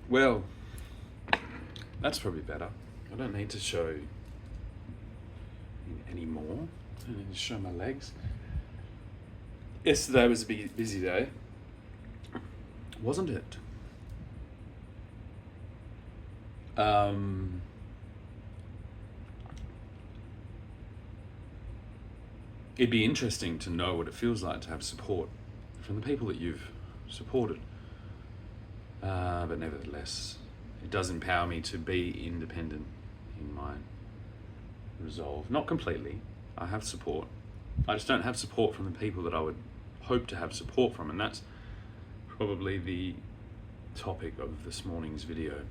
Well, that's probably better. I don't need to show anymore. I don't need to show my legs. Yesterday was a busy day, wasn't it? It'd be interesting to know what it feels like to have support from the people that you've supported. But nevertheless, it does empower me to be independent in my resolve. Not completely. I have support. I just don't have support from the people that I would hope to have support from, and that's probably the topic of this morning's video.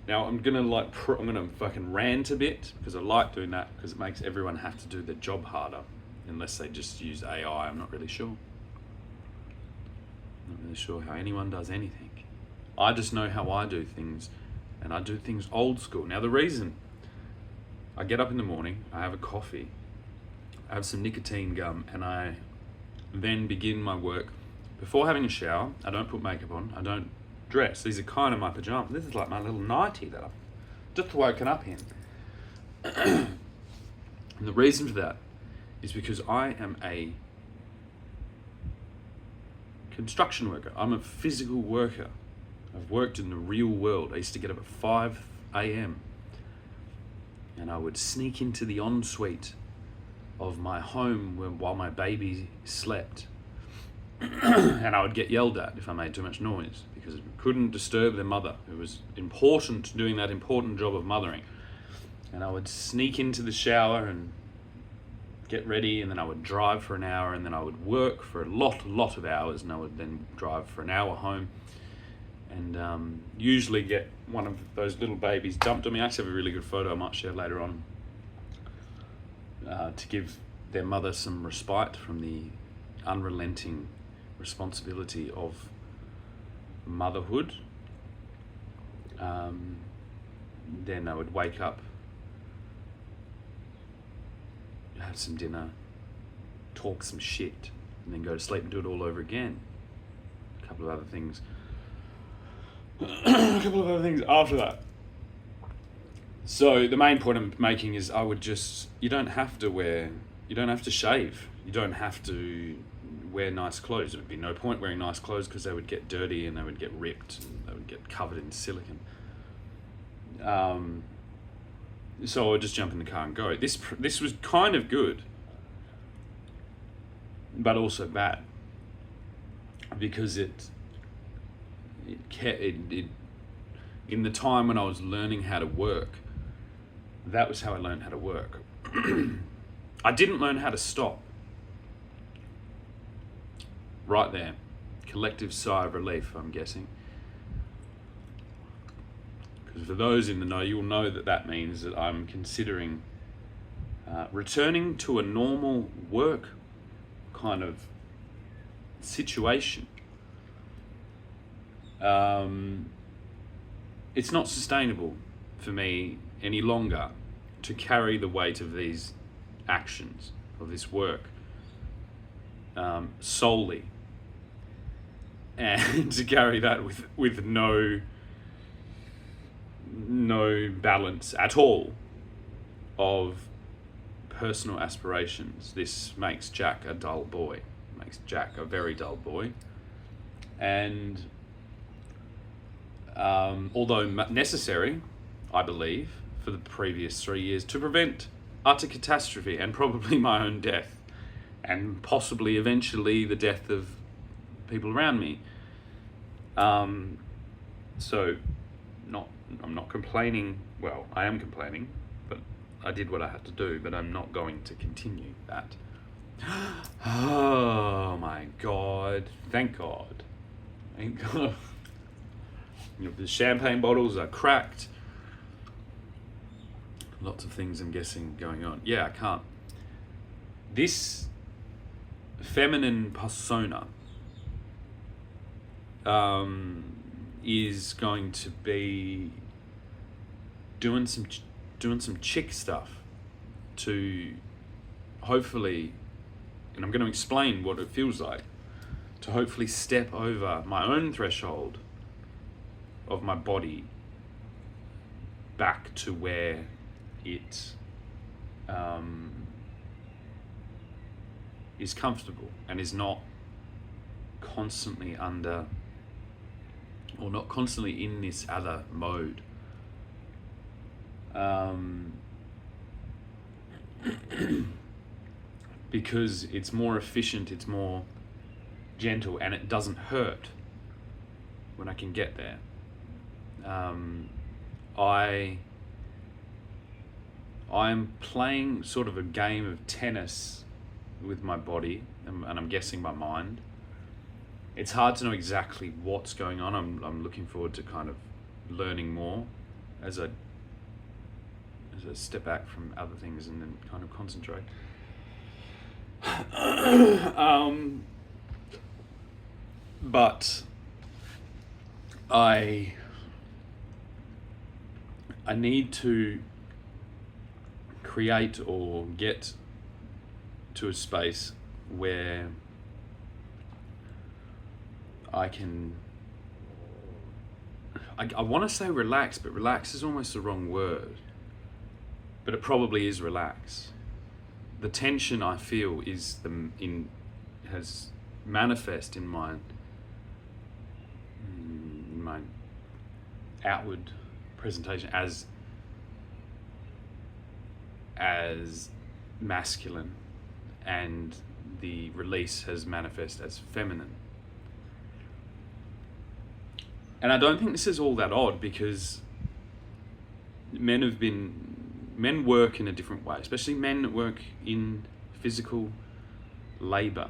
Now I'm gonna fucking rant a bit because I like doing that because it makes everyone have to do their job harder, unless they just use AI. I'm not really sure. Not really sure how anyone does anything. I just know how I do things, and I do things old school. Now the reason I get up in the morning, I have a coffee, I have some nicotine gum, and I then begin my work. Before having a shower, I don't put makeup on, I don't dress. These are kind of my pajamas. This is like my little nightie that I've just woken up in. And the reason for that is because I am a construction worker. I'm a physical worker. I've worked in the real world. I used to get up at 5 a.m. and I would sneak into the ensuite of my home while my baby slept. And I would get yelled at if I made too much noise because I couldn't disturb their mother. It was important, doing that important job of mothering. And I would sneak into the shower and get ready, and then I would drive for an hour, and then I would work for a lot of hours, and I would then drive for an hour home, and usually get one of those little babies dumped on me. I actually have a really good photo I might share later on to give their mother some respite from the unrelenting responsibility of motherhood. Then I would wake up, have some dinner, talk some shit, and then go to sleep and do it all over again. A couple of other things after that. So the main point I'm making is you don't have to shave, you don't have to wear nice clothes. There would be no point wearing nice clothes because they would get dirty and they would get ripped and they would get covered in silicone. So I would just jump in the car and go. This was kind of good, but also bad, because it in the time when I was learning how to work, that was how I learned how to work. I didn't learn how to stop. Right there. Collective sigh of relief, I'm guessing. Because for those in the know, you'll know that means that I'm considering returning to a normal work kind of situation. It's not sustainable for me any longer to carry the weight of these actions, of this work, solely, and to carry that with no balance at all of personal aspirations. This makes Jack a dull boy, makes Jack a very dull boy, and although necessary, I believe, for the previous 3 years to prevent utter catastrophe and probably my own death, and possibly eventually the death of people around me. So I'm not complaining. Well, I am complaining, but I did what I had to do, but I'm not going to continue that. Oh my God. Thank God. Thank God. The champagne bottles are cracked. Lots of things, I'm guessing, going on. Yeah, I can't. This feminine persona is going to be doing some chick stuff to hopefully, and I'm going to explain what it feels like, to hopefully step over my own threshold of my body back to where it is comfortable and is not constantly under, or not constantly in this other mode. Because it's more efficient, it's more gentle, and it doesn't hurt when I can get there. I'm playing sort of a game of tennis with my body, and I'm guessing my mind. It's hard to know exactly what's going on. I'm looking forward to kind of learning more as I step back from other things and then kind of concentrate. But I need to create or get to a space where I can, I want to say relax, but relax is almost the wrong word. But it probably is relax. The tension I feel has manifest in my outward presentation as masculine, and the release has manifest as feminine. And I don't think this is all that odd, because men work in a different way, especially men that work in physical labor.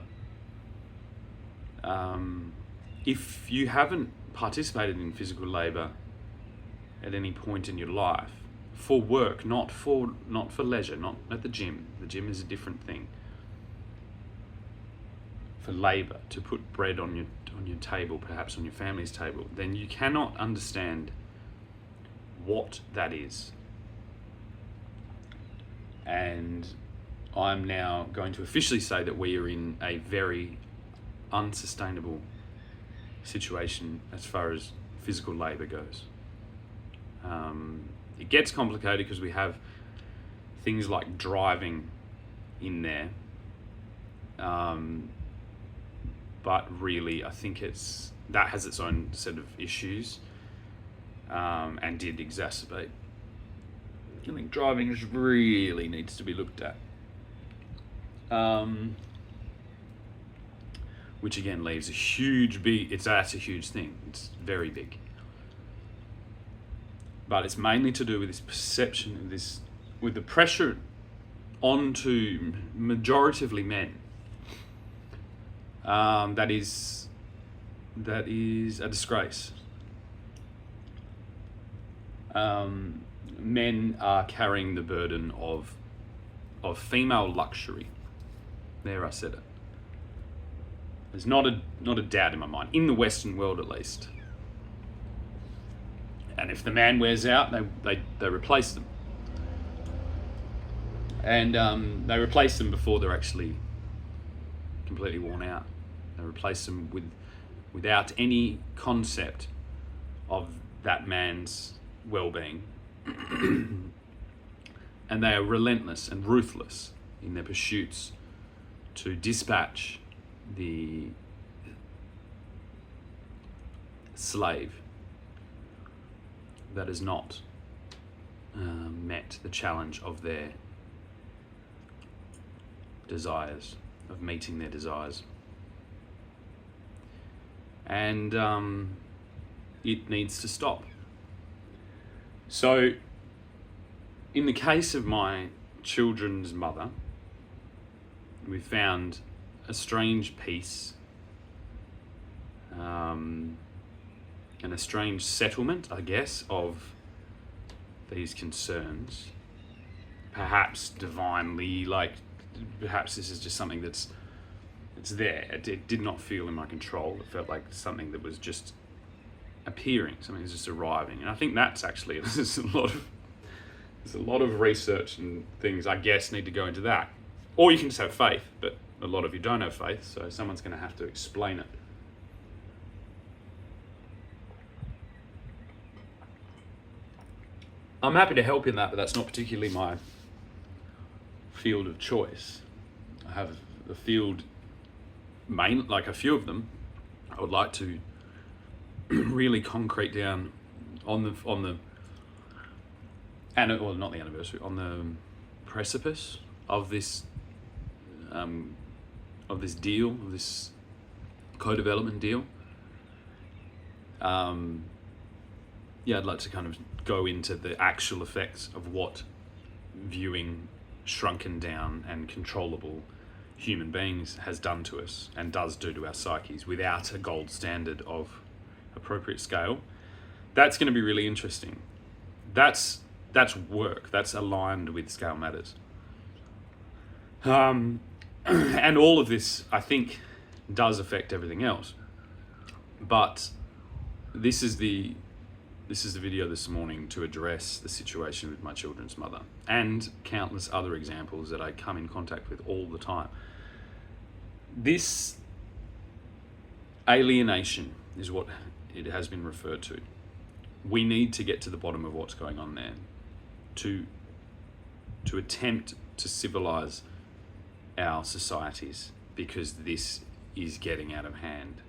If you haven't participated in physical labor at any point in your life, for work, not for leisure, not at the gym. The gym is a different thing. For labor, to put bread on your table, perhaps on your family's table, then you cannot understand what that is. And I'm now going to officially say that we are in a very unsustainable situation as far as physical labor goes. It gets complicated because we have things like driving in there. But really, I think that has its own set of issues, and did exacerbate. I think driving really needs to be looked at. Which again leaves that's a huge thing. It's very big. But it's mainly to do with this perception of this, with the pressure onto majoritively men. That is a disgrace. Men are carrying the burden of female luxury. There, I said it. There's not a doubt in my mind, in the Western world at least. And if the man wears out, they replace them. And they replace them before they're actually completely worn out. They replace them without any concept of that man's well-being. And they are relentless and ruthless in their pursuits to dispatch the slave that has not met the challenge of their desires, of meeting their desires. And it needs to stop. So, in the case of my children's mother, we found a strange peace and a strange settlement, I guess, of these concerns. Perhaps divinely, perhaps this is just something it's there. It did not feel in my control. It felt like something that was just appearing, something that's just arriving. And I think that's actually, there's a lot of research and things, I guess, need to go into that. Or you can just have faith, but a lot of you don't have faith, so someone's going to have to explain it. I'm happy to help in that, but that's not particularly my field of choice. I have a field, like a few of them, I would like to really concrete down on the well, not the anniversary, on the precipice of this deal, of this co-development deal. I'd like to kind of go into the actual effects of what viewing shrunken down and controllable human beings has done to us and does do to our psyches without a gold standard of appropriate scale. That's going to be really interesting. That's work. That's aligned with Scale Matters. And all of this, I think, does affect everything else. But this is the video this morning to address the situation with my children's mother and countless other examples that I come in contact with all the time. This alienation is what it has been referred to. We need to get to the bottom of what's going on there to attempt to civilize our societies, because this is getting out of hand.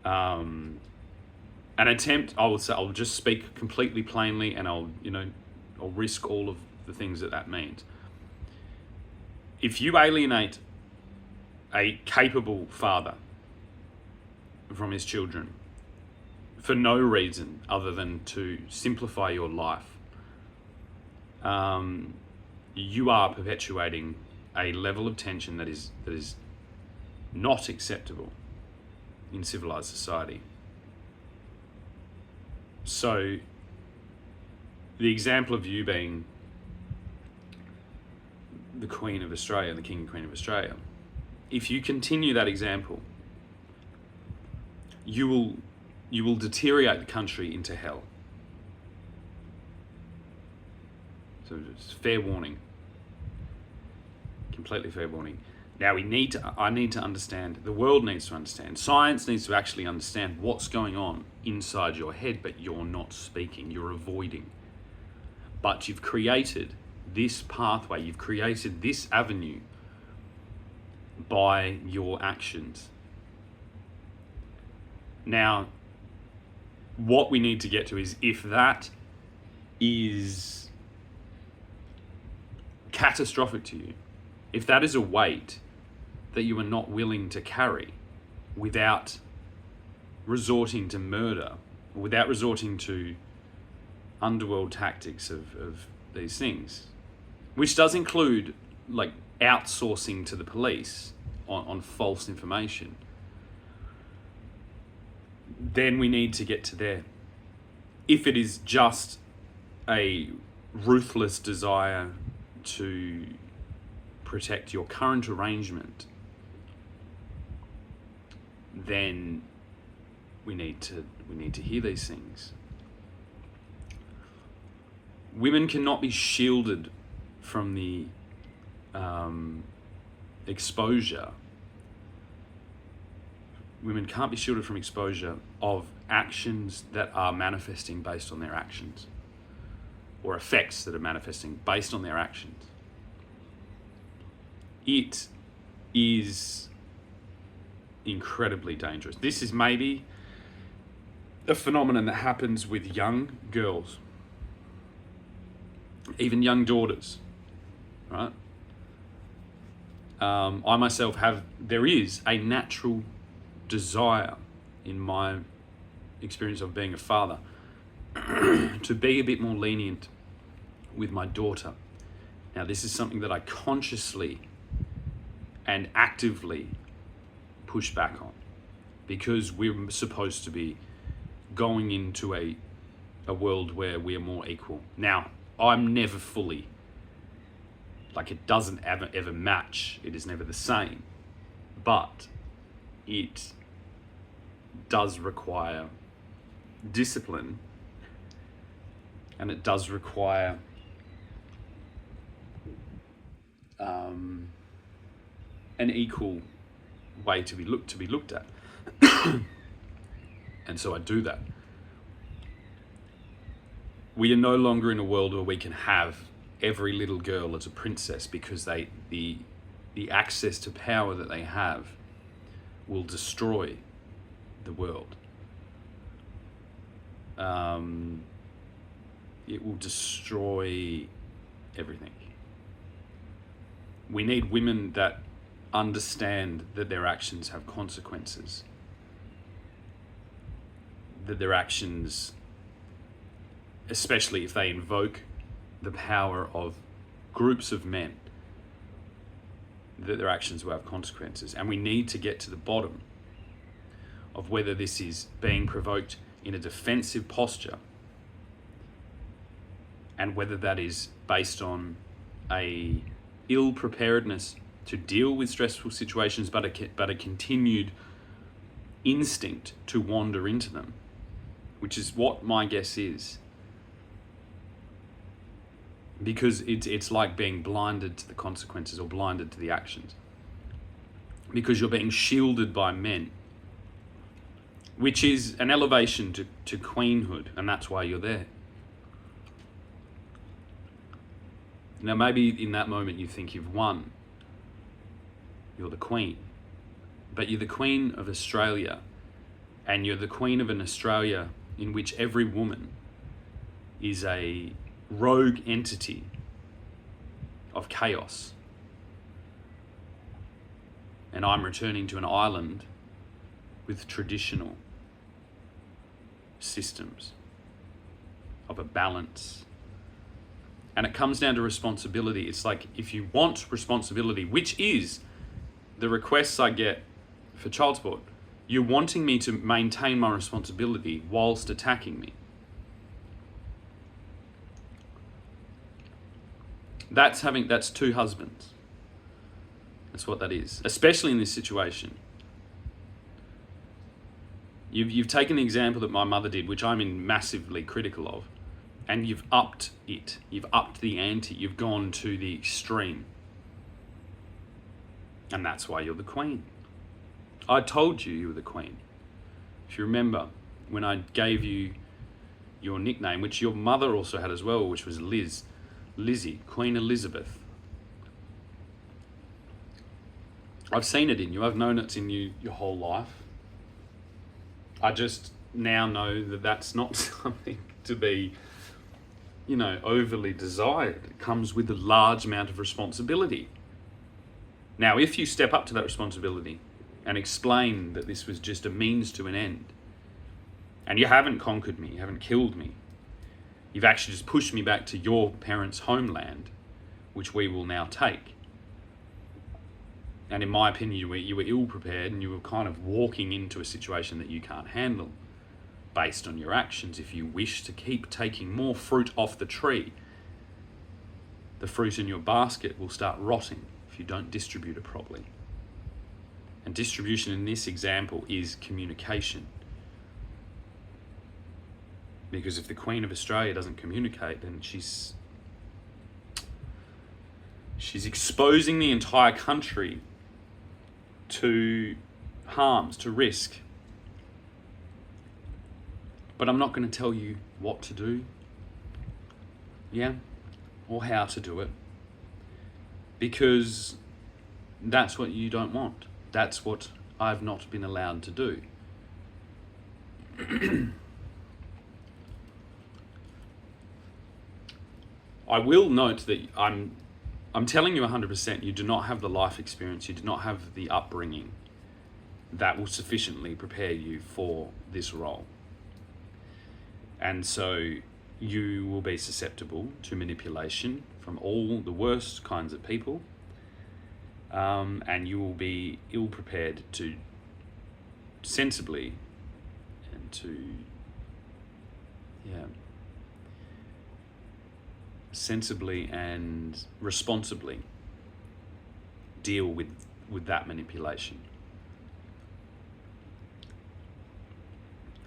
An attempt, I'll just speak completely plainly, and I'll risk all of the things that means. If you alienate a capable father from his children for no reason other than to simplify your life, you are perpetuating a level of tension that is not acceptable in civilized society. So the example of you being the Queen of Australia, the King and Queen of Australia, if you continue that example, you will deteriorate the country into hell. So it's fair warning. Completely fair warning. Now I need to understand, the world needs to understand, science needs to actually understand what's going on inside your head, but you're not speaking, you're avoiding. But you've created this pathway, you've created this avenue by your actions. Now, what we need to get to is, if that is catastrophic to you, if that is a weight that you are not willing to carry without resorting to murder, without resorting to underworld tactics of these things, which does include like outsourcing to the police on false information, then we need to get to there. If it is just a ruthless desire to protect your current arrangement, then we need to hear these things. Women cannot be shielded from the exposure. Women can't be shielded from exposure of actions that are manifesting based on their actions, or effects that are manifesting based on their actions. It is incredibly dangerous. This is maybe a phenomenon that happens with young girls, even young daughters, right? I myself there is a natural desire in my experience of being a father to be a bit more lenient with my daughter. Now, this is something that I consciously and actively push back on, because we're supposed to be going into a world where we're more equal. Now, I'm never fully, like, it doesn't ever match, it is never the same, but it does require discipline, and it does require an equal way to be looked at. And so I do that. We are no longer in a world where we can have every little girl as a princess, because the access to power that they have will destroy the world. It will destroy everything. We need women that understand that their actions have consequences, that their actions, especially if they invoke the power of groups of men, that their actions will have consequences. And we need to get to the bottom of whether this is being provoked in a defensive posture, and whether that is based on a ill preparedness to deal with stressful situations, but a continued instinct to wander into them, which is what my guess is. Because it's like being blinded to the consequences, or blinded to the actions, because you're being shielded by men, which is an elevation to queenhood, and that's why you're there. Now, maybe in that moment you think you've won. You're the queen. But you're the queen of Australia, and you're the queen of an Australia in which every woman is a rogue entity of chaos. And I'm returning to an island with traditional systems of a balance. And it comes down to responsibility. It's like, if you want responsibility, which is the requests I get for child support, you're wanting me to maintain my responsibility whilst attacking me. That's two husbands. That's what that is, especially in this situation. You've taken the example that my mother did, which I'm massively critical of, and you've upped it. You've upped the ante. You've gone to the extreme. And that's why you're the queen. I told you were the queen. If you remember, when I gave you your nickname, which your mother also had as well, which was Lizzie, Queen Elizabeth. I've seen it in you. I've known it's in you your whole life. I just now know that that's not something to be, overly desired. It comes with a large amount of responsibility. Now, if you step up to that responsibility and explain that this was just a means to an end, and you haven't conquered me, you haven't killed me, you've actually just pushed me back to your parents' homeland, which we will now take. And in my opinion, you were ill prepared, and you were kind of walking into a situation that you can't handle based on your actions. If you wish to keep taking more fruit off the tree, the fruit in your basket will start rotting if you don't distribute it properly. And distribution in this example is communication. Because if the Queen of Australia doesn't communicate, then she's exposing the entire country to harms, to risk. But I'm not going to tell you what to do, or how to do it, because that's what you don't want. That's what I've not been allowed to do. I will note that I'm telling you 100%, you do not have the life experience, you do not have the upbringing that will sufficiently prepare you for this role. And so you will be susceptible to manipulation from all the worst kinds of people, and you will be ill prepared to sensibly and to sensibly and responsibly deal with that manipulation,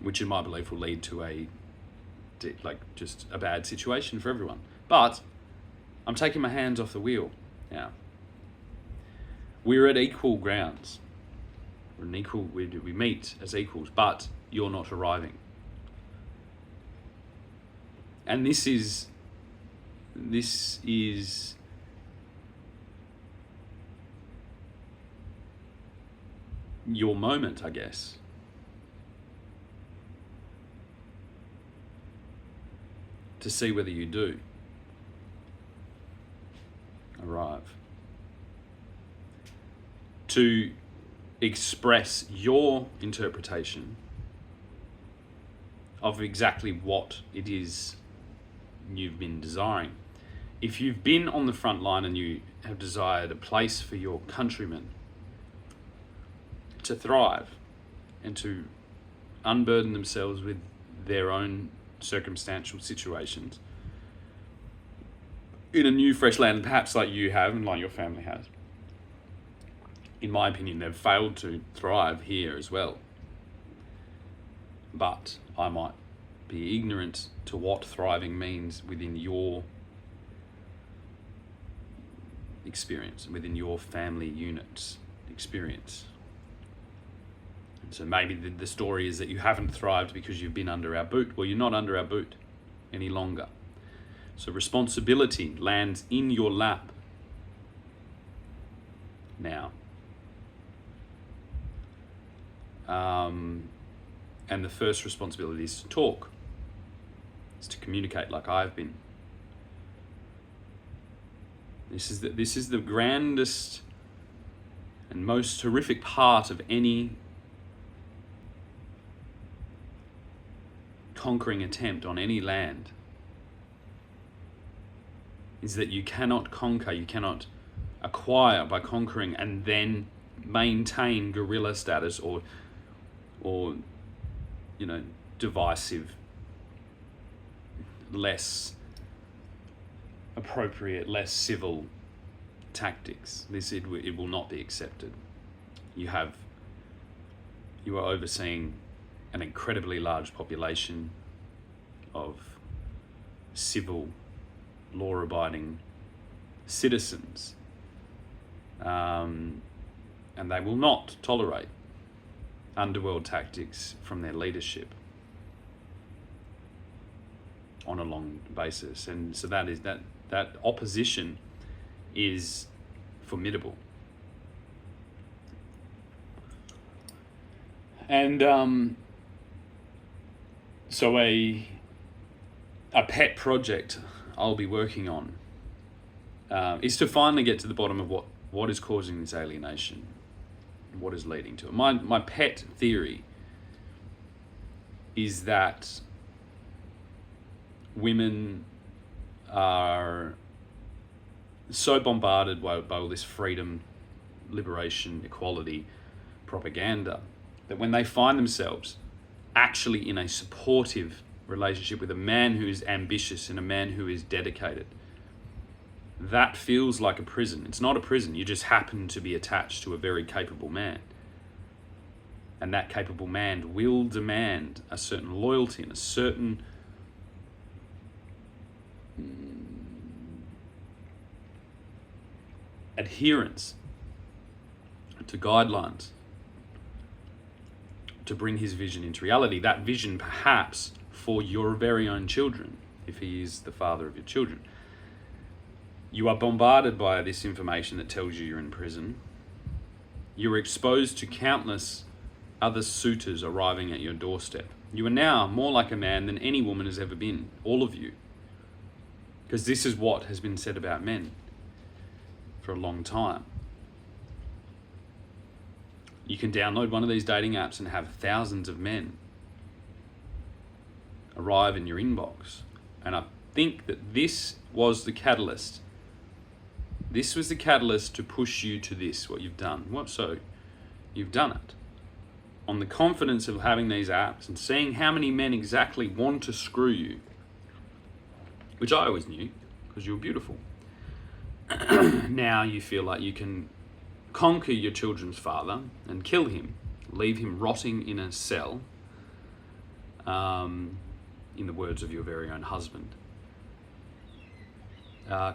which in my belief will lead to just a bad situation for everyone. But I'm taking my hands off the wheel now. We're at equal grounds. We meet as equals, but you're not arriving. And this is your moment, I guess. To see whether you do arrive. To express your interpretation of exactly what it is you've been desiring. If you've been on the front line and you have desired a place for your countrymen to thrive and to unburden themselves with their own circumstantial situations in a new, fresh land, perhaps like you have and like your family has. In my opinion, they've failed to thrive here as well. But I might be ignorant to what thriving means within your experience, within your family unit's experience. And so maybe the story is that you haven't thrived because you've been under our boot. Well, you're not under our boot any longer. So responsibility lands in your lap now. And the first responsibility is to talk. It's to communicate like I've been. This is the grandest and most horrific part of any conquering attempt on any land, is that you cannot conquer, you cannot acquire by conquering and then maintain guerrilla status or divisive, less appropriate, less civil tactics. It will not be accepted. You are overseeing an incredibly large population of civil, law-abiding citizens, and they will not tolerate underworld tactics from their leadership on a long basis. And so that opposition is formidable. And so a pet project I'll be working on is to finally get to the bottom of what is causing this alienation, what is leading to it. My pet theory is that women are so bombarded by all this freedom, liberation, equality propaganda that when they find themselves actually in a supportive relationship with a man who is ambitious and a man who is dedicated, that feels like a prison. It's not a prison. You just happen to be attached to a very capable man. And that capable man will demand a certain loyalty and a certain adherence to guidelines to bring his vision into reality. That vision perhaps for your very own children, if he is the father of your children. You are bombarded by this information that tells you you're in prison. You're exposed to countless other suitors arriving at your doorstep. You are now more like a man than any woman has ever been, all of you. Because this is what has been said about men for a long time. You can download one of these dating apps and have thousands of men arrive in your inbox. And I think that this was the catalyst. This was the catalyst to push you to this, what you've done. What so? You've done it. On the confidence of having these apps and seeing how many men exactly want to screw you, which I always knew, because you were beautiful. Now you feel like you can conquer your children's father and kill him, leave him rotting in a cell, in the words of your very own husband.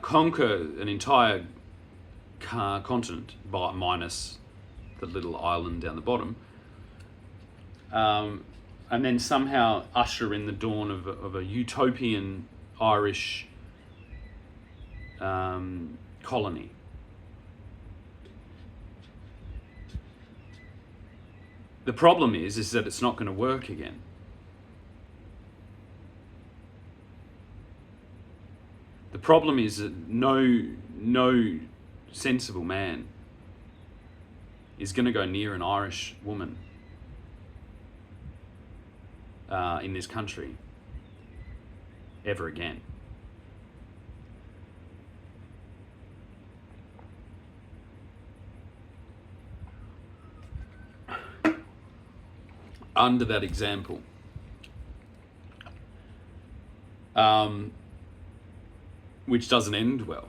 Conquer an entire continent, minus the little island down the bottom, and then somehow usher in the dawn of a utopian Irish colony. The problem is that it's not going to work again. The problem is that no sensible man is going to go near an Irish woman in this country ever again. Under that example, which doesn't end well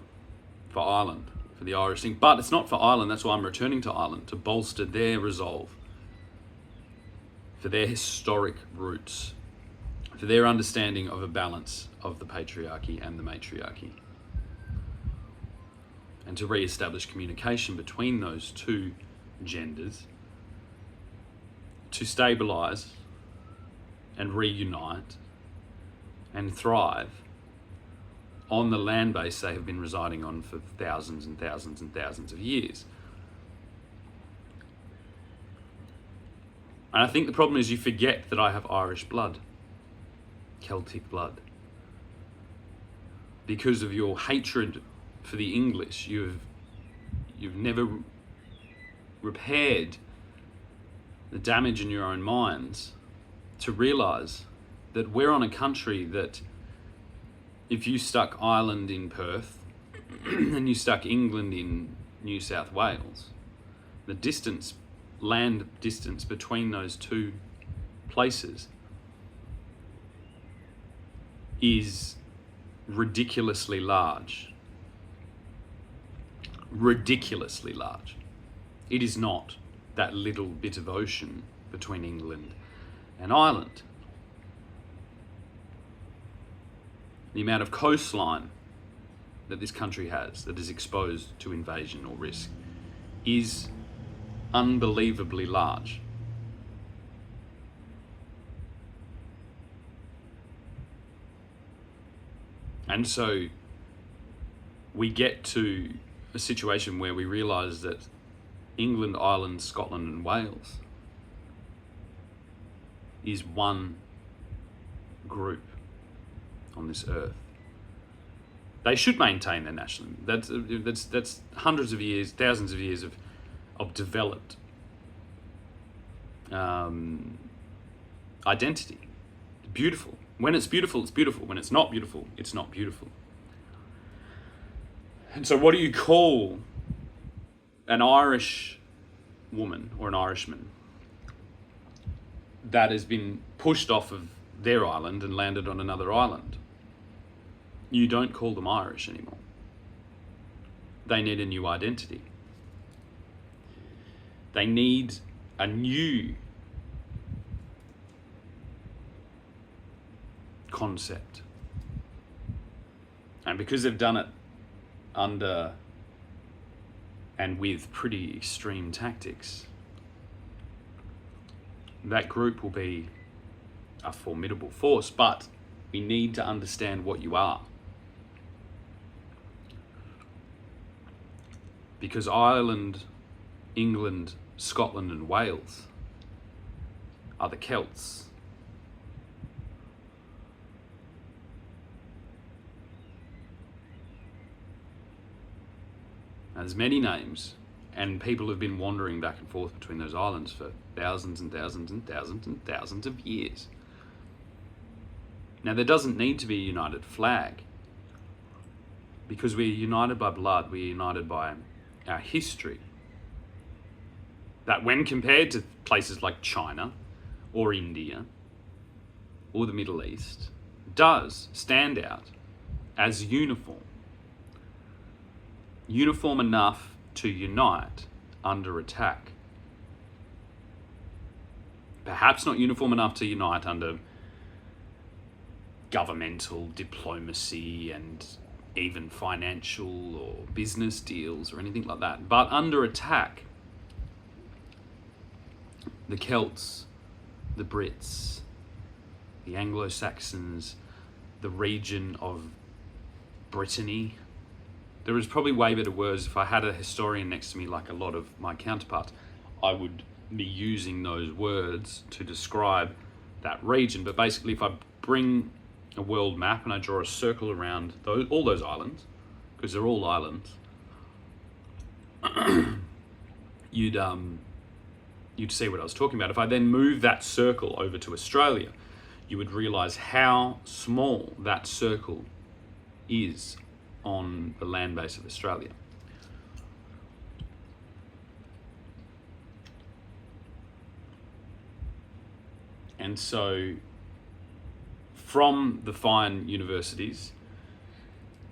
for Ireland, for the Irish thing. But it's not for Ireland. That's why I'm returning to Ireland, to bolster their resolve, for their historic roots, for their understanding of a balance of the patriarchy and the matriarchy, and to re-establish communication between those two genders, to stabilise and reunite and thrive on the land base they have been residing on for thousands and thousands and thousands of years. And I think the problem is you forget that I have Irish blood, Celtic blood. Because of your hatred for the English, you've never repaired the damage in your own minds to realise that we're on a country that, if you stuck Ireland in Perth and you stuck England in New South Wales, the land distance between those two places is ridiculously large. Ridiculously large. It is not that little bit of ocean between England and Ireland. The amount of coastline that this country has that is exposed to invasion or risk is unbelievably large. And so we get to a situation where we realise that England, Ireland, Scotland and Wales is one group on this earth. They should maintain their national. That's hundreds of years, thousands of years of developed identity. Beautiful. When it's beautiful, it's beautiful. When it's not beautiful, it's not beautiful. And so what do you call an Irish woman or an Irishman that has been pushed off of their island and landed on another island? You don't call them Irish anymore. They need a new identity. They need a new concept. And because they've done it under and with pretty extreme tactics, that group will be a formidable force, but we need to understand what you are. Because Ireland, England, Scotland and Wales are the Celts. Now, there's many names, and people have been wandering back and forth between those islands for thousands and thousands and thousands and thousands of years. Now, there doesn't need to be a united flag, because we're united by blood, we're united by our history. That when compared to places like China or India or the Middle East, does stand out as uniform. Uniform enough to unite under attack. Perhaps not uniform enough to unite under governmental diplomacy and even financial or business deals or anything like that, but under attack. The Celts, the Brits, the Anglo-Saxons, the region of Brittany. There is probably way better words. If I had a historian next to me, like a lot of my counterparts, I would be using those words to describe that region. But basically, if I bring a world map and I draw a circle around all those islands, because they're all islands, you'd see what I was talking about. If I then move that circle over to Australia, you would realize how small that circle is on the land base of Australia. And so from the fine universities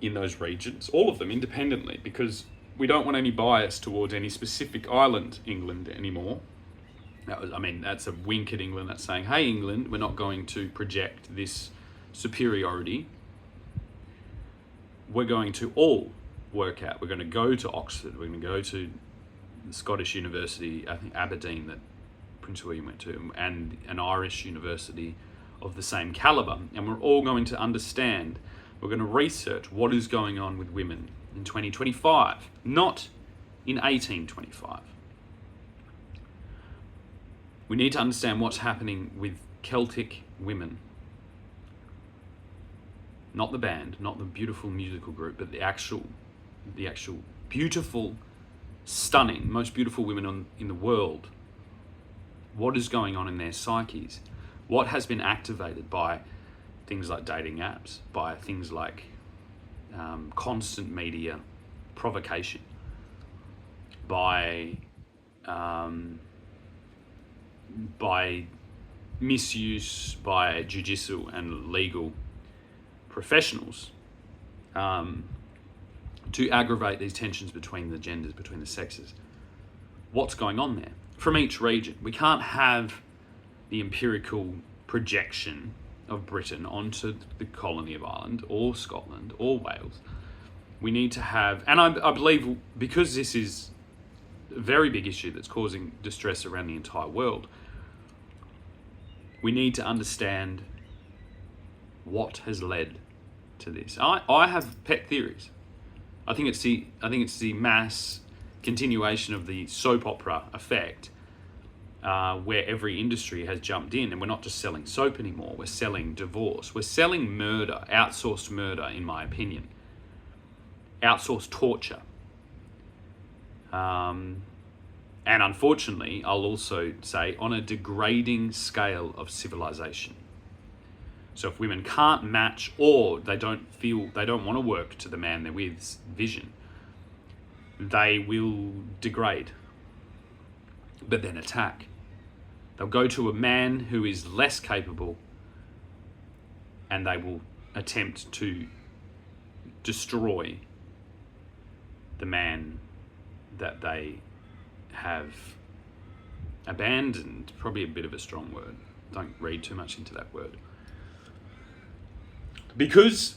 in those regions, all of them independently, because we don't want any bias towards any specific island, England, anymore. That's a wink at England. That's saying, hey, England, we're not going to project this superiority. We're going to all work out. We're going to go to Oxford. We're going to go to the Scottish University, I think Aberdeen, that Prince William went to, and an Irish university of the same caliber. And we're all going to understand. We're going to research what is going on with women in 2025, not in 1825. We need to understand what's happening with Celtic women. Not the band, not the beautiful musical group, but the actual beautiful, stunning, most beautiful women in the world. What is going on in their psyches? What has been activated by things like dating apps, by things like constant media provocation, by misuse by judicial and legal professionals to aggravate these tensions between the genders, between the sexes. What's going on there? From each region. We can't have the empirical projection of Britain onto the colony of Ireland or Scotland or Wales. We need to have, and I believe because this is a very big issue that's causing distress around the entire world, we need to understand what has led to this. I have pet theories. I think it's the mass continuation of the soap opera effect, where every industry has jumped in, and we're not just selling soap anymore. We're selling divorce. We're selling murder, outsourced murder, in my opinion, outsourced torture. And unfortunately, I'll also say on a degrading scale of civilization. So if women can't match, or they don't want to work to the man they're with's vision, they will degrade, but then attack. They'll go to a man who is less capable, and they will attempt to destroy the man that they have abandoned. Probably a bit of a strong word. Don't read too much into that word. Because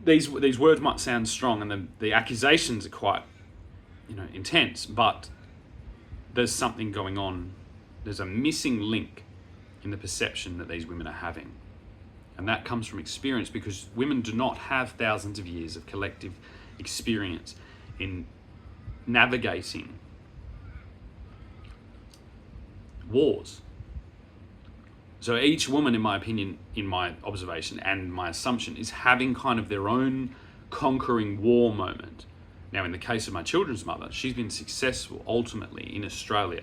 these words might sound strong, and the accusations are quite, intense, but there's something going on. There's a missing link in the perception that these women are having. And that comes from experience, because women do not have thousands of years of collective experience in navigating wars. So each woman, in my opinion, in my observation and my assumption, is having kind of their own conquering war moment. Now, in the case of my children's mother, she's been successful ultimately in Australia.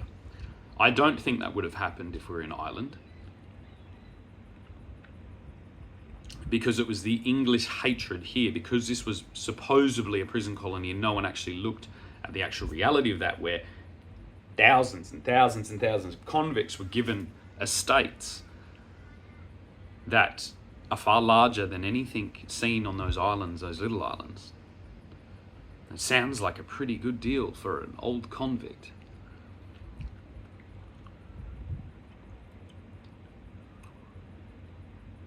I don't think that would have happened if we were in Ireland, because it was the English hatred here, because this was supposedly a prison colony and no one actually looked at the actual reality of that, where thousands and thousands and thousands of convicts were given estates that are far larger than anything seen on those islands, those little islands. It sounds like a pretty good deal for an old convict.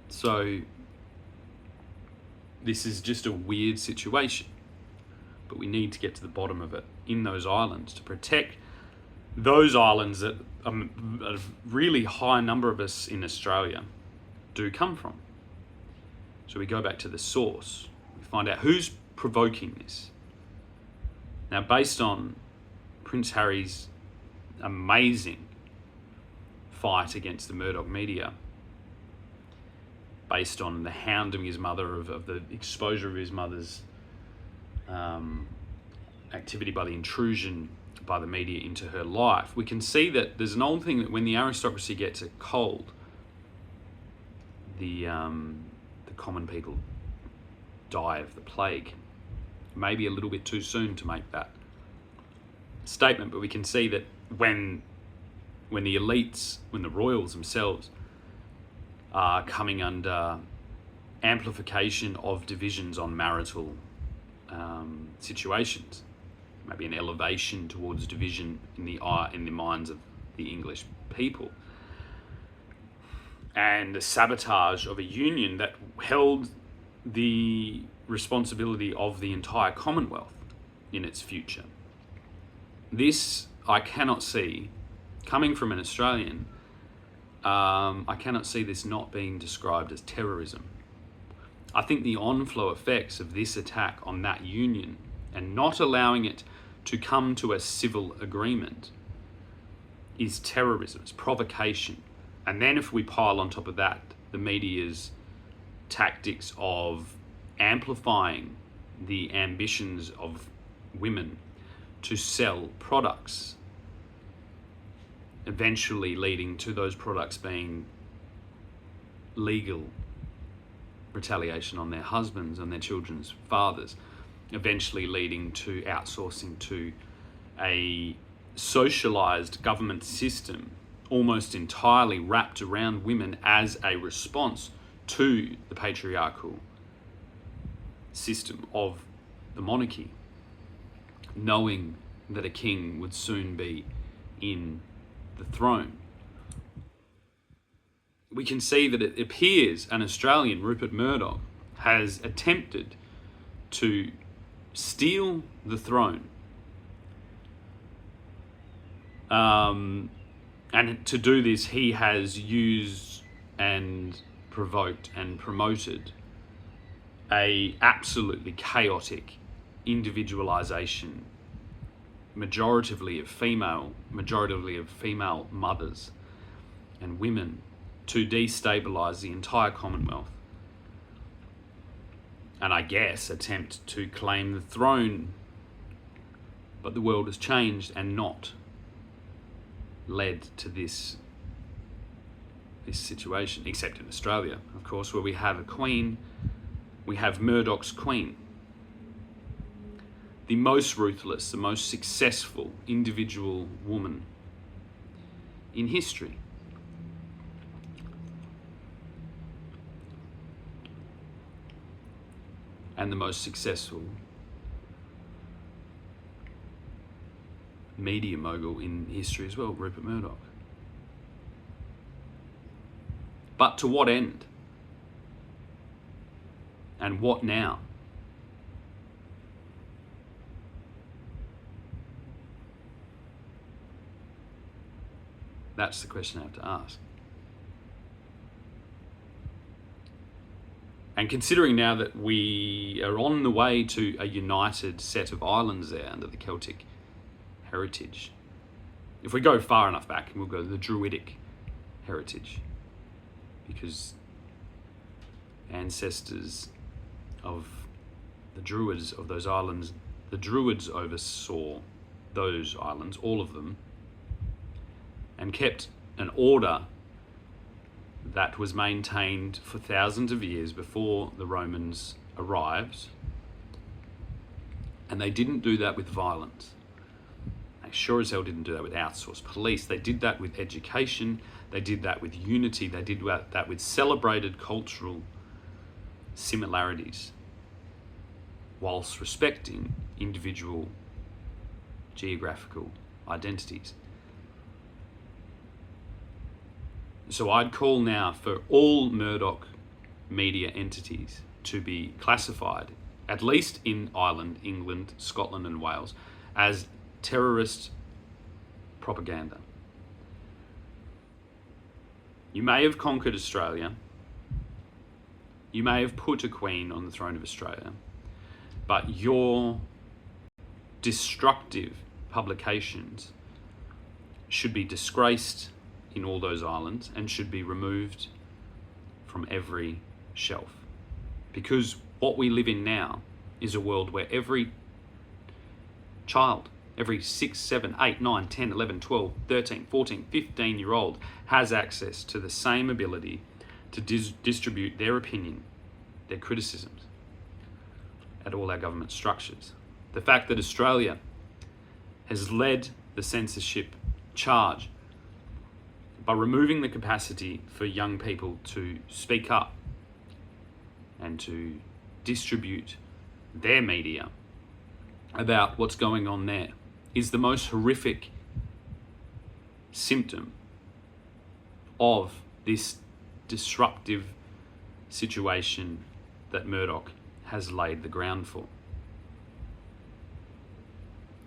So this is just a weird situation, but we need to get to the bottom of it in those islands to protect those islands that a really high number of us in Australia do come from. So we go back to the source. We find out who's provoking this. Now, based on Prince Harry's amazing fight against the Murdoch media, based on the hounding his mother of the exposure of his mother's activity by the intrusion by the media into her life, we can see that there's an old thing that when the aristocracy gets a cold, the common people die of the plague. Maybe a little bit too soon to make that statement, but we can see that when the elites, when the royals themselves are coming under amplification of divisions on marital situations, maybe an elevation towards division in the minds of the English people, and the sabotage of a union that held the responsibility of the entire Commonwealth in its future. This I cannot see, coming from an Australian, I cannot see this not being described as terrorism. I think the on-flow effects of this attack on that union and not allowing it to come to a civil agreement is terrorism, it's provocation. And then if we pile on top of that the media's tactics of amplifying the ambitions of women to sell products, eventually leading to those products being legal retaliation on their husbands, on their children's fathers, eventually leading to outsourcing to a socialized government system almost entirely wrapped around women as a response to the patriarchal system of the monarchy, knowing that a king would soon be in the throne. We can see that it appears an Australian, Rupert Murdoch, has attempted to steal the throne. And to do this, he has used and provoked and promoted a absolutely chaotic individualization, majoritively of female mothers and women, to destabilize the entire Commonwealth, and I guess attempt to claim the throne. But the world has changed and not led to this situation, except in Australia, of course, where we have a queen. We have Murdoch's queen, the most ruthless, the most successful individual woman in history. And the most successful media mogul in history as well, Rupert Murdoch. But to what end? And what now? That's the question I have to ask. And considering now that we are on the way to a united set of islands there under the Celtic heritage, if we go far enough back, we'll go to the Druidic heritage, because ancestors of the Druids of those islands, the Druids oversaw those islands, all of them, and kept an order that was maintained for thousands of years before the Romans arrived. And they didn't do that with violence. They sure as hell didn't do that with outsourced police. They did that with education. They did that with unity. They did that with celebrated cultural similarities, whilst respecting individual geographical identities. So I'd call now for all Murdoch media entities to be classified, at least in Ireland, England, Scotland and Wales, as terrorist propaganda. You may have conquered Australia, You may have put a queen on the throne of Australia, but your destructive publications should be disgraced in all those islands and should be removed from every shelf. Because what we live in now is a world where every child, every 6, 7, 8, 9, 10, 11, 12, 13, 14, 15-year-old has access to the same ability to distribute their opinion, their criticisms at all our government structures. The fact that Australia has led the censorship charge by removing the capacity for young people to speak up and to distribute their media about what's going on there is the most horrific symptom of this disruptive situation that Murdoch has laid the ground for.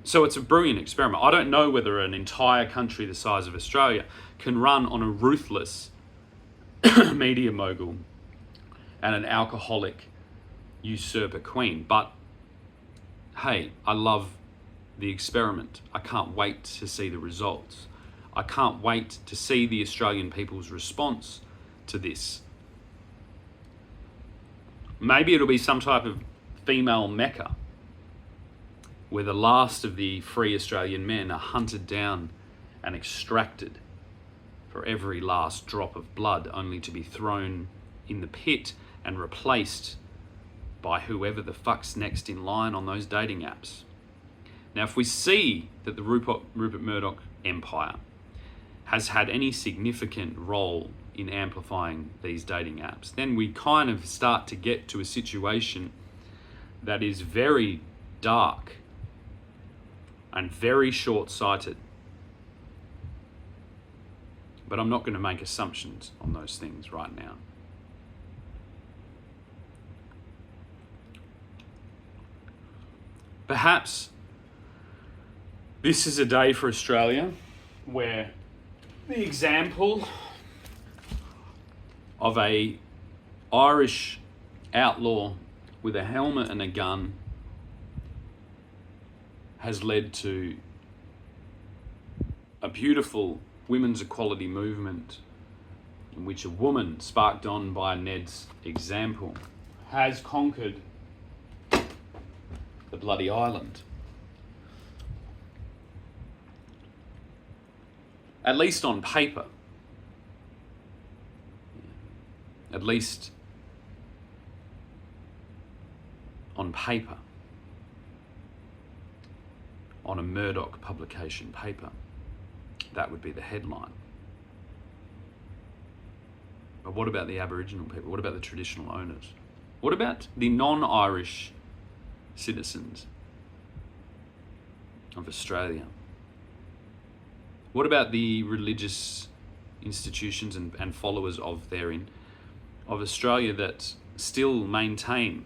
So it's a brilliant experiment. I don't know whether an entire country the size of Australia can run on a ruthless media mogul and an alcoholic usurper queen. But hey, I love the experiment. I can't wait to see the results. I can't wait to see the Australian people's response to this. Maybe it'll be some type of female Mecca where the last of the free Australian men are hunted down and extracted for every last drop of blood, only to be thrown in the pit and replaced by whoever the fuck's next in line on those dating apps. Now, if we see that the Rupert Murdoch empire has had any significant role in amplifying these dating apps, then we kind of start to get to a situation that is very dark and very short-sighted. But I'm not going to make assumptions on those things right now. Perhaps this is a day for Australia where the example of a Irish outlaw with a helmet and a gun has led to a beautiful women's equality movement in which a woman, sparked on by Ned's example, has conquered the bloody island. At least on paper. At least on paper. On a Murdoch publication paper. That would be the headline. But what about the Aboriginal people? What about the traditional owners? What about the non-Irish citizens of Australia? What about the religious institutions and followers of Australia that still maintain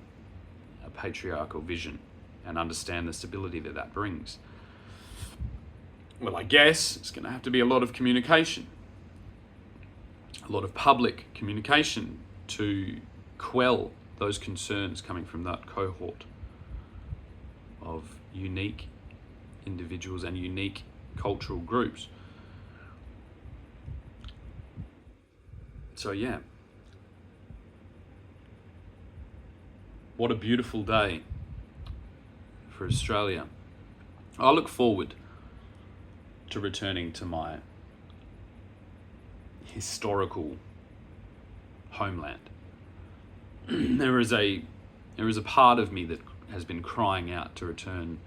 a patriarchal vision and understand the stability that that brings? Well, I guess it's going to have to be a lot of communication, a lot of public communication to quell those concerns coming from that cohort of unique individuals and unique cultural groups. So yeah, what a beautiful day for Australia. I look forward to returning to my historical homeland. There is a part of me that has been crying out to return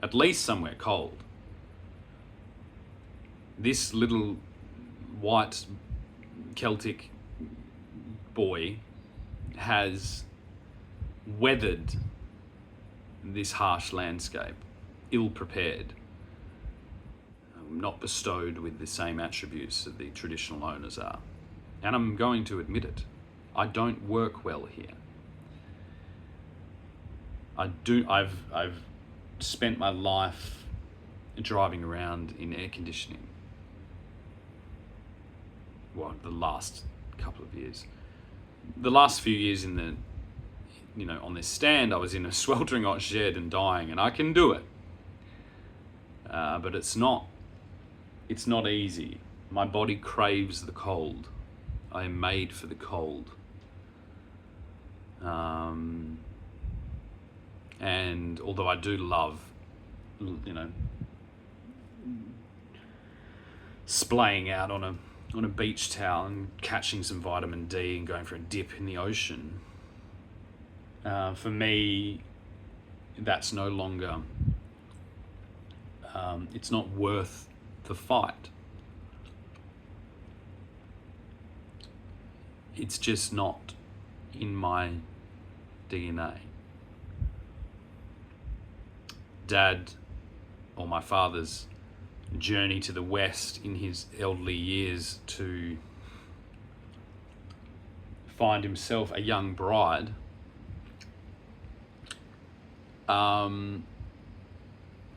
at least somewhere cold. This little white Celtic boy has weathered this harsh landscape, ill-prepared, not bestowed with the same attributes that the traditional owners are. And I'm going to admit it. I don't work well here. I've spent my life driving around in air conditioning. Well, the last couple of years. the last few years on this stand, I was in a sweltering hot shed and dying, and I can do it. But it's not easy. My body craves the cold. I am made for the cold. And although I do love, splaying out on a beach towel and catching some vitamin D and going for a dip in the ocean, for me, that's no longer, it's not worth the fight. It's just not in my DNA. Dad, or my father's journey to the West in his elderly years to find himself a young bride,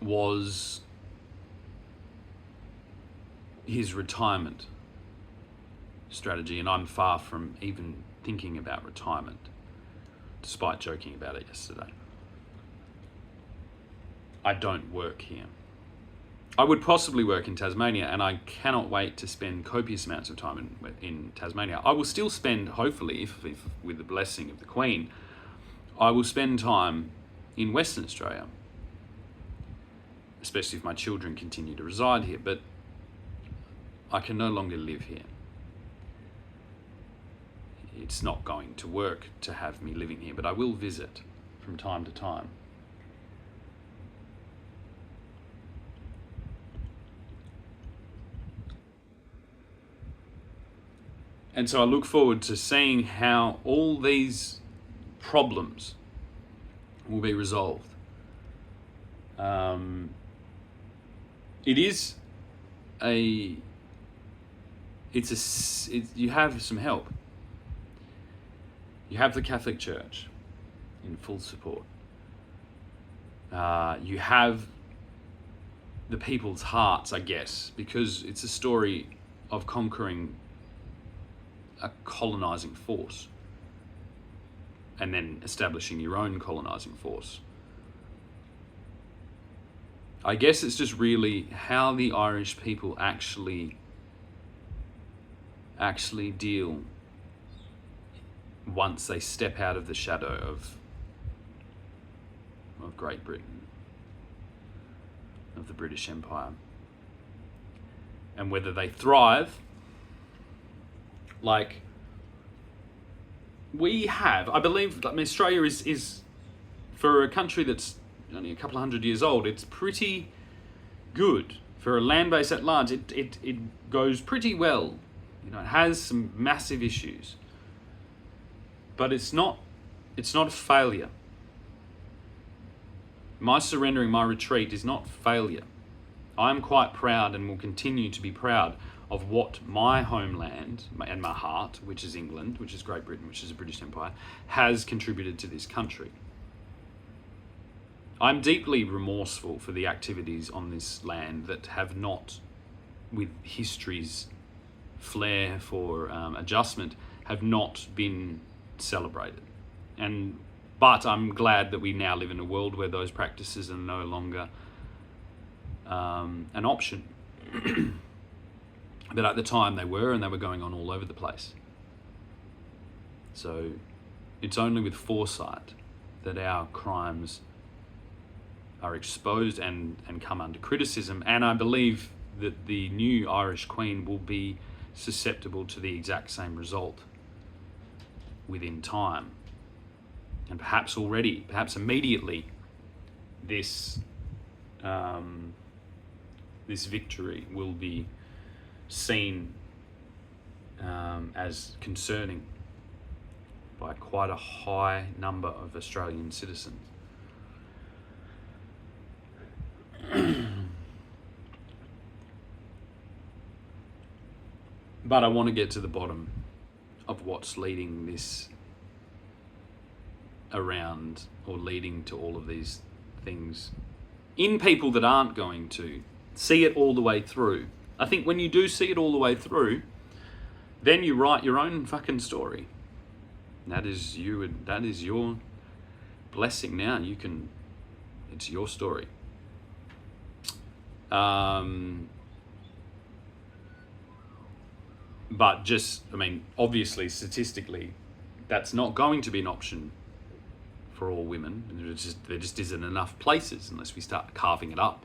was his retirement strategy, and I'm far from even thinking about retirement, despite joking about it yesterday. I don't work here. I would possibly work in Tasmania, and I cannot wait to spend copious amounts of time in Tasmania. I will still spend, hopefully, if with the blessing of the Queen, I will spend time in Western Australia, especially if my children continue to reside here, but I can no longer live here. It's not going to work to have me living here, but I will visit from time to time. And so I look forward to seeing how all these problems will be resolved. You have some help. You have the Catholic Church in full support. You have the people's hearts, I guess, because it's a story of conquering a colonizing force and then establishing your own colonizing force. I guess it's just really how the Irish people actually deal once they step out of the shadow of Great Britain, of the British Empire, and whether they thrive like we have. I believe, Australia is for a country that's only a couple of 100 years old, it's pretty good. For a land base at large, it goes pretty well. It has some massive issues, but it's not a failure. My surrendering, my retreat is not failure. I'm quite proud and will continue to be proud of what my homeland and my heart, which is England, which is Great Britain, which is the British Empire, has contributed to this country. I'm deeply remorseful for the activities on this land that have not, with history's flair for adjustment, have not been celebrated. But I'm glad that we now live in a world where those practices are no longer an option. But at the time they were, and they were going on all over the place. So it's only with foresight that our crimes are exposed and come under criticism. And I believe that the new Irish Queen will be susceptible to the exact same result within time. And perhaps immediately, this victory will be seen as concerning by quite a high number of Australian citizens. But I want to get to the bottom of what's leading this around, or leading to all of these things in people that aren't going to see it all the way through. I think when you do see it all the way through, then you write your own fucking story. That is you, and that is your blessing now. It's your story. But obviously, statistically, that's not going to be an option for all women. There just isn't enough places unless we start carving it up.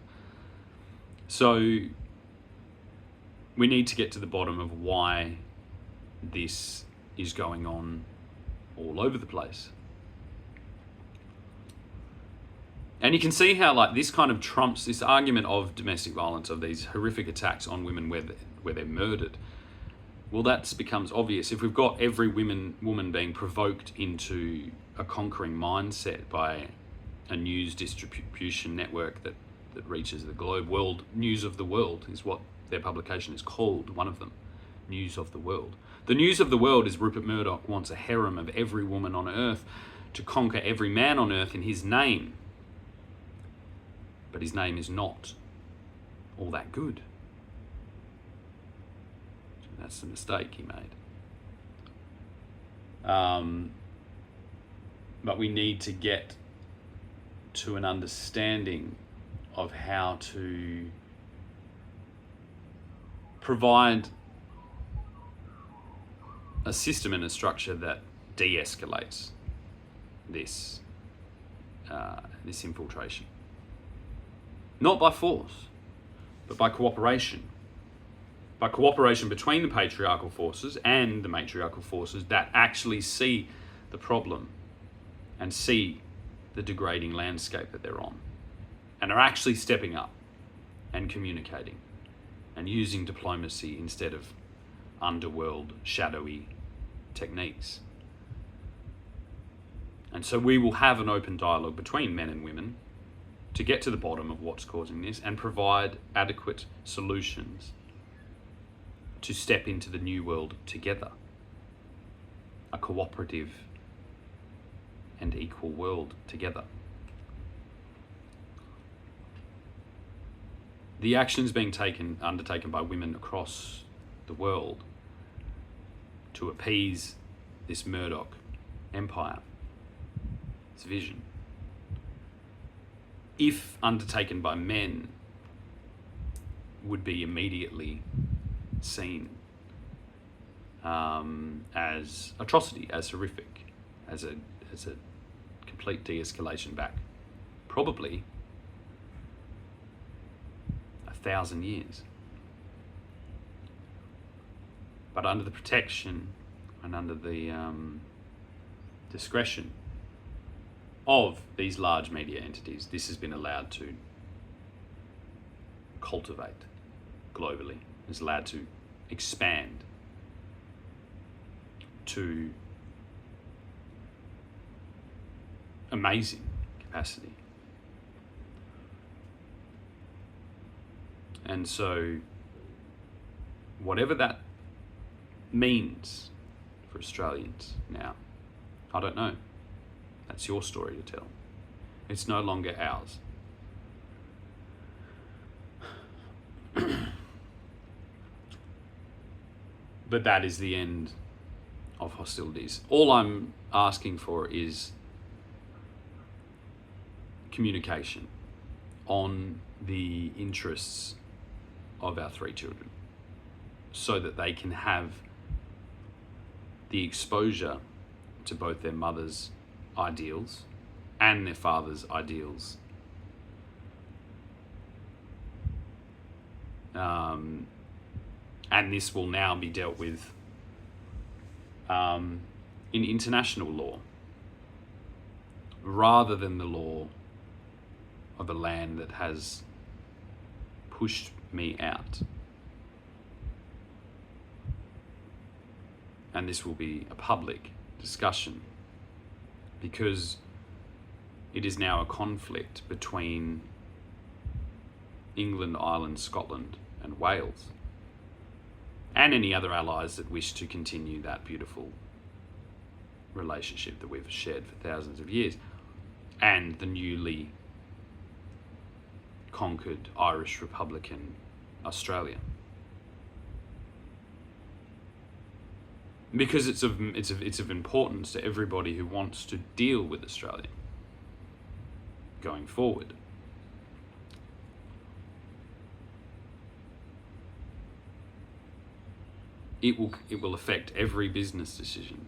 So we need to get to the bottom of why this is going on all over the place. And you can see how this kind of trumps this argument of domestic violence, of these horrific attacks on women where they're murdered. Well, that becomes obvious. If we've got every woman being provoked into a conquering mindset by a news distribution network that reaches the globe, World News of the World is what their publication is called, one of them, News of the World. The news of the world is Rupert Murdoch wants a harem of every woman on earth to conquer every man on earth in his name. But his name is not all that good. That's the mistake he made. But we need to get to an understanding of how to provide a system and a structure that de-escalates this infiltration. Not by force, but by cooperation. By cooperation between the patriarchal forces and the matriarchal forces that actually see the problem and see the degrading landscape that they're on, and are actually stepping up and communicating and using diplomacy instead of underworld, shadowy techniques. And so we will have an open dialogue between men and women to get to the bottom of what's causing this and provide adequate solutions to step into the new world together. A cooperative and equal world together. The actions being undertaken by women across the world to appease this Murdoch empire, its vision, if undertaken by men, would be immediately seen as atrocity, as horrific, as a complete de-escalation back, probably 1,000 years. But under the protection and under the discretion of these large media entities, this has been allowed to cultivate globally. It's allowed to expand to amazing capacity. And so, whatever that means for Australians now, I don't know. That's your story to tell. It's no longer ours. But that is the end of hostilities. All I'm asking for is communication on the interests of our 3 children, so that they can have the exposure to both their mother's ideals and their father's ideals. And this will now be dealt with in international law, rather than the law of a land that has pushed me out. And this will be a public discussion, because it is now a conflict between England, Ireland, Scotland, and Wales, and any other allies that wish to continue that beautiful relationship that we've shared for thousands of years, and the newly conquered Irish Republican Australia. because it's of importance to everybody who wants to deal with Australia going forward. It will affect every business decision,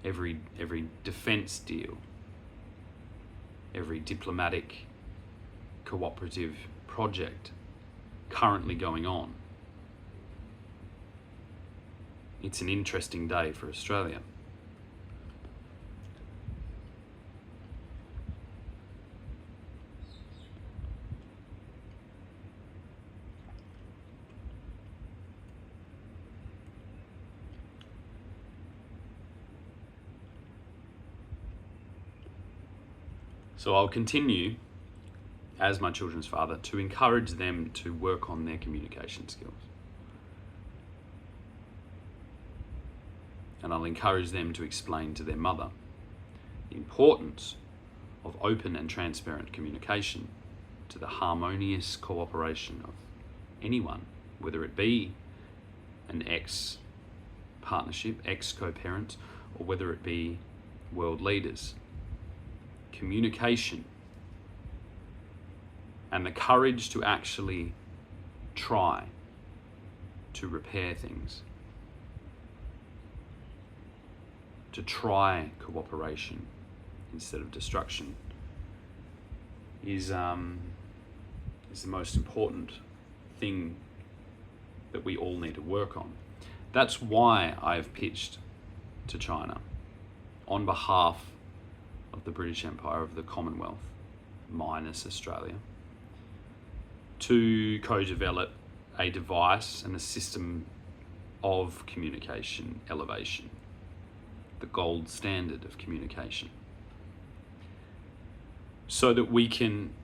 every defence deal, every diplomatic cooperative project currently going on. It's an interesting day for Australia. So I'll continue, as my children's father, to encourage them to work on their communication skills. And I'll encourage them to explain to their mother the importance of open and transparent communication to the harmonious cooperation of anyone, whether it be an ex-partnership, ex-co-parent, or whether it be world leaders. Communication and the courage to actually try to repair things, to try cooperation instead of destruction, is the most important thing that we all need to work on. That's why I've pitched to China on behalf of the British Empire, of the Commonwealth, minus Australia, to co-develop a device and a system of communication elevation, the gold standard of communication, so that we can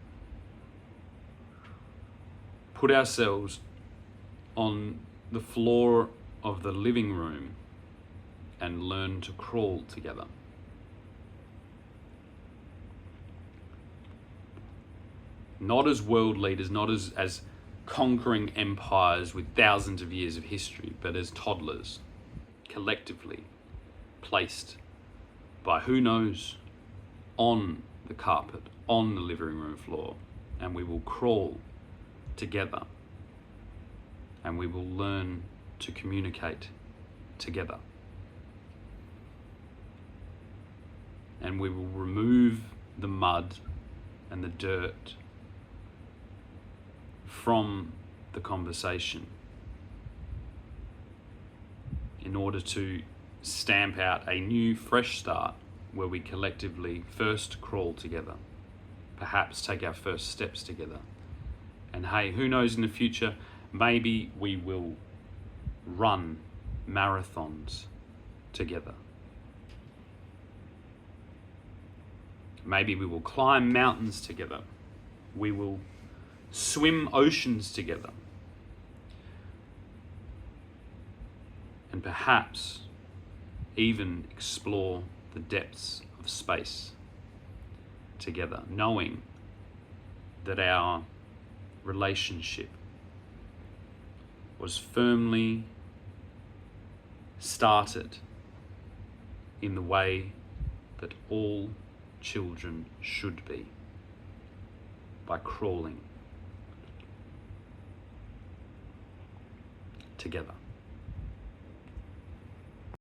put ourselves on the floor of the living room and learn to crawl together. Not as world leaders, not as conquering empires with thousands of years of history, but as toddlers, collectively placed by who knows on the carpet, on the living room floor, and we will crawl together and we will learn to communicate together. And we will remove the mud and the dirt from the conversation in order to stamp out a new, fresh start where we collectively first crawl together, perhaps take our first steps together. And hey, who knows, in the future, maybe we will run marathons together. Maybe we will climb mountains together. We will swim oceans together. And perhaps even explore the depths of space together, knowing that our relationship was firmly started in the way that all children should be, by crawling together.